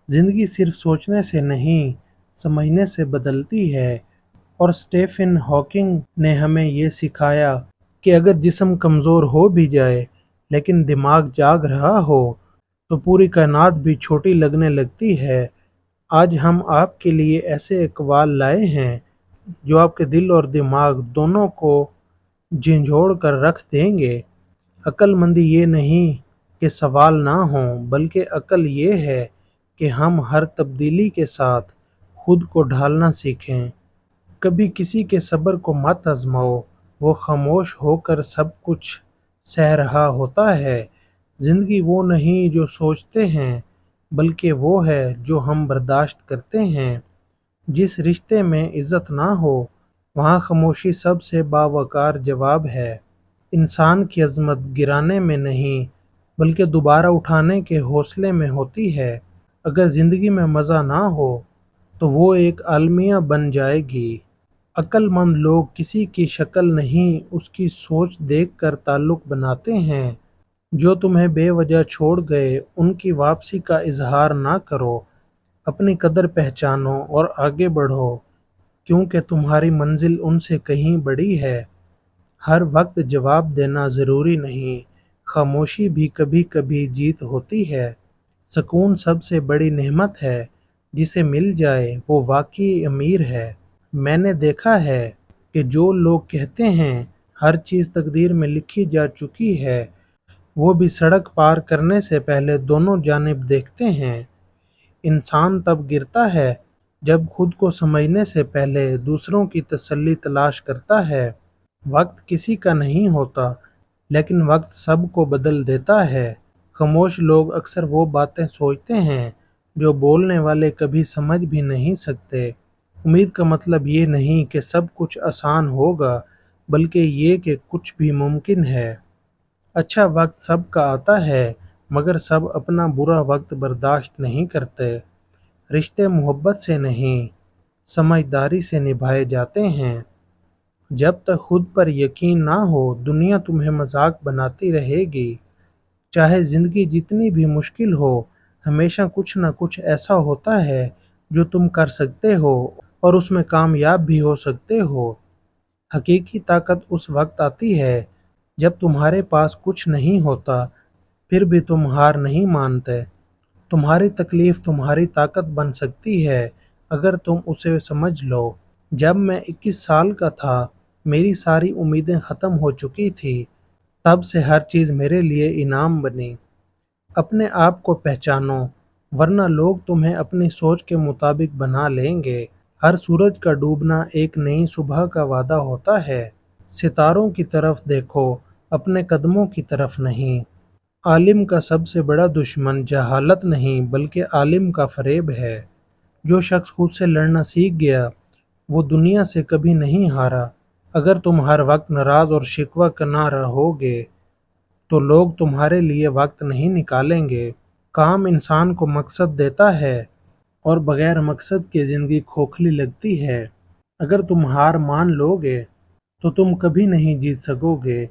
زندگی صرف سوچنے سے نہیں، سمجھنے سے بدلتی ہے۔ اور اسٹیفن ہاکنگ نے ہمیں یہ سکھایا کہ اگر جسم کمزور ہو بھی جائے لیکن دماغ جاگ رہا ہو تو پوری کائنات بھی چھوٹی لگنے لگتی ہے۔ آج ہم آپ کے لیے ایسے اقوال لائے ہیں جو آپ کے دل اور دماغ دونوں کو جھنجھوڑ کر رکھ دیں گے۔ عقل مندی یہ نہیں کہ سوال نہ ہوں، بلکہ عقل یہ ہے کہ ہم ہر تبدیلی کے ساتھ خود کو ڈھالنا سیکھیں۔ کبھی کسی کے صبر کو مت آزماؤ، وہ خاموش ہو کر سب کچھ سہ رہا ہوتا ہے۔ زندگی وہ نہیں جو سوچتے ہیں، بلکہ وہ ہے جو ہم برداشت کرتے ہیں۔ جس رشتے میں عزت نہ ہو وہاں خاموشی سب سے باوقار جواب ہے۔ انسان کی عظمت گرانے میں نہیں بلکہ دوبارہ اٹھانے کے حوصلے میں ہوتی ہے۔ اگر زندگی میں مزہ نہ ہو تو وہ ایک المیہ بن جائے گی۔ عقل مند لوگ کسی کی شکل نہیں، اس کی سوچ دیکھ کر تعلق بناتے ہیں۔ جو تمہیں بے وجہ چھوڑ گئے ان کی واپسی کا اظہار نہ کرو۔ اپنی قدر پہچانو اور آگے بڑھو، کیونکہ تمہاری منزل ان سے کہیں بڑی ہے۔ ہر وقت جواب دینا ضروری نہیں، خاموشی بھی کبھی کبھی جیت ہوتی ہے۔ سکون سب سے بڑی نعمت ہے، جسے مل جائے وہ واقعی امیر ہے۔ میں نے دیکھا ہے کہ جو لوگ کہتے ہیں ہر چیز تقدیر میں لکھی جا چکی ہے، وہ بھی سڑک پار کرنے سے پہلے دونوں جانب دیکھتے ہیں۔ انسان تب گرتا ہے جب خود کو سمجھنے سے پہلے دوسروں کی تسلی تلاش کرتا ہے۔ وقت کسی کا نہیں ہوتا، لیکن وقت سب کو بدل دیتا ہے۔ خاموش لوگ اکثر وہ باتیں سوچتے ہیں جو بولنے والے کبھی سمجھ بھی نہیں سکتے۔ امید کا مطلب یہ نہیں کہ سب کچھ آسان ہوگا، بلکہ یہ کہ کچھ بھی ممکن ہے۔ اچھا وقت سب کا آتا ہے، مگر سب اپنا برا وقت برداشت نہیں کرتے۔ رشتے محبت سے نہیں، سمجھداری سے نبھائے جاتے ہیں۔ جب تک خود پر یقین نہ ہو دنیا تمہیں مذاق بناتی رہے گی۔ چاہے زندگی جتنی بھی مشکل ہو، ہمیشہ کچھ نہ کچھ ایسا ہوتا ہے جو تم کر سکتے ہو اور اس میں کامیاب بھی ہو سکتے ہو۔ حقیقی طاقت اس وقت آتی ہے جب تمہارے پاس کچھ نہیں ہوتا، پھر بھی تم ہار نہیں مانتے۔ تمہاری تکلیف تمہاری طاقت بن سکتی ہے اگر تم اسے سمجھ لو۔ جب میں 21 سال کا تھا، میری ساری امیدیں ختم ہو چکی تھی۔ تب سے ہر چیز میرے لیے انعام بنی۔ اپنے آپ کو پہچانو، ورنہ لوگ تمہیں اپنی سوچ کے مطابق بنا لیں گے۔ ہر سورج کا ڈوبنا ایک نئی صبح کا وعدہ ہوتا ہے۔ ستاروں کی طرف دیکھو، اپنے قدموں کی طرف نہیں۔ عالم کا سب سے بڑا دشمن جہالت نہیں بلکہ عالم کا فریب ہے۔ جو شخص خود سے لڑنا سیکھ گیا وہ دنیا سے کبھی نہیں ہارا۔ اگر تم ہر وقت ناراض اور شکوہ کرنا رہو گے تو لوگ تمہارے لیے وقت نہیں نکالیں گے۔ کام انسان کو مقصد دیتا ہے اور بغیر مقصد کے زندگی کھوکھلی لگتی ہے۔ اگر تم ہار مان لو گے تو تم کبھی نہیں جیت سکو گے۔